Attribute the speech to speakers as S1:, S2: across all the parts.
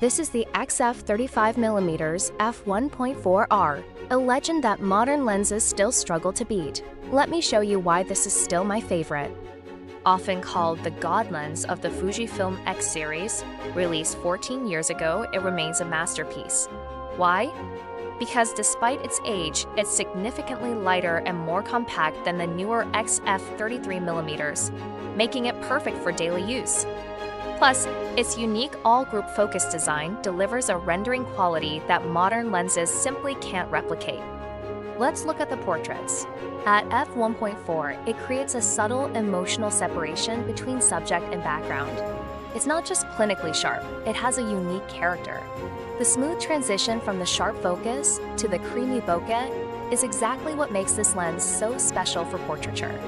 S1: This is the XF 35mm F1.4 R, a legend that modern lenses still struggle to beat. Let me show you why this is still my favorite. Often called the God lens of the Fujifilm X series, released 14 years ago, it remains a masterpiece. Why? Because despite its age, it's significantly lighter and more compact than the newer XF 33mm, making it perfect for daily use. Plus, its unique all-group focus design delivers a rendering quality that modern lenses simply can't replicate. Let's look at the portraits. At f1.4, it creates a subtle emotional separation between subject and background. It's not just clinically sharp, it has a unique character. The smooth transition from the sharp focus to the creamy bokeh is exactly what makes this lens so special for portraiture.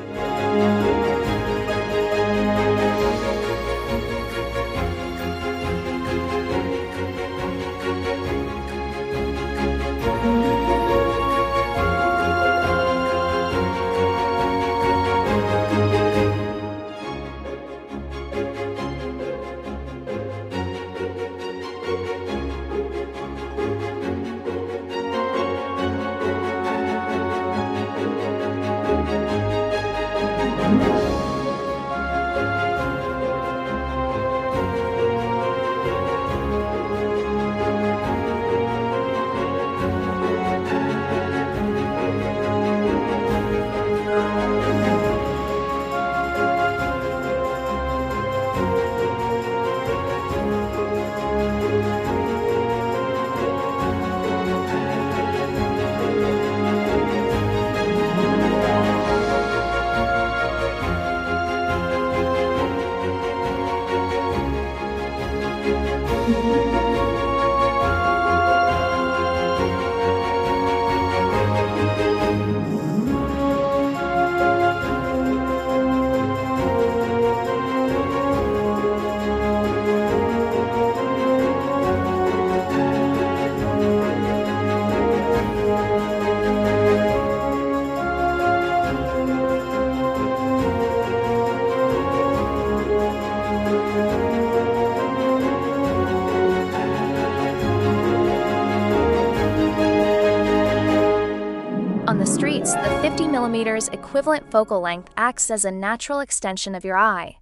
S1: On the streets, the 50mm equivalent focal length acts as a natural extension of your eye.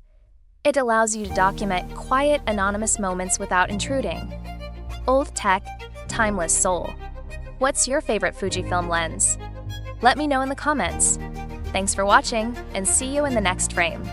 S1: It allows you to document quiet, anonymous moments without intruding. Old tech, timeless soul. What's your favorite Fujifilm lens? Let me know in the comments. Thanks for watching, and see you in the next frame.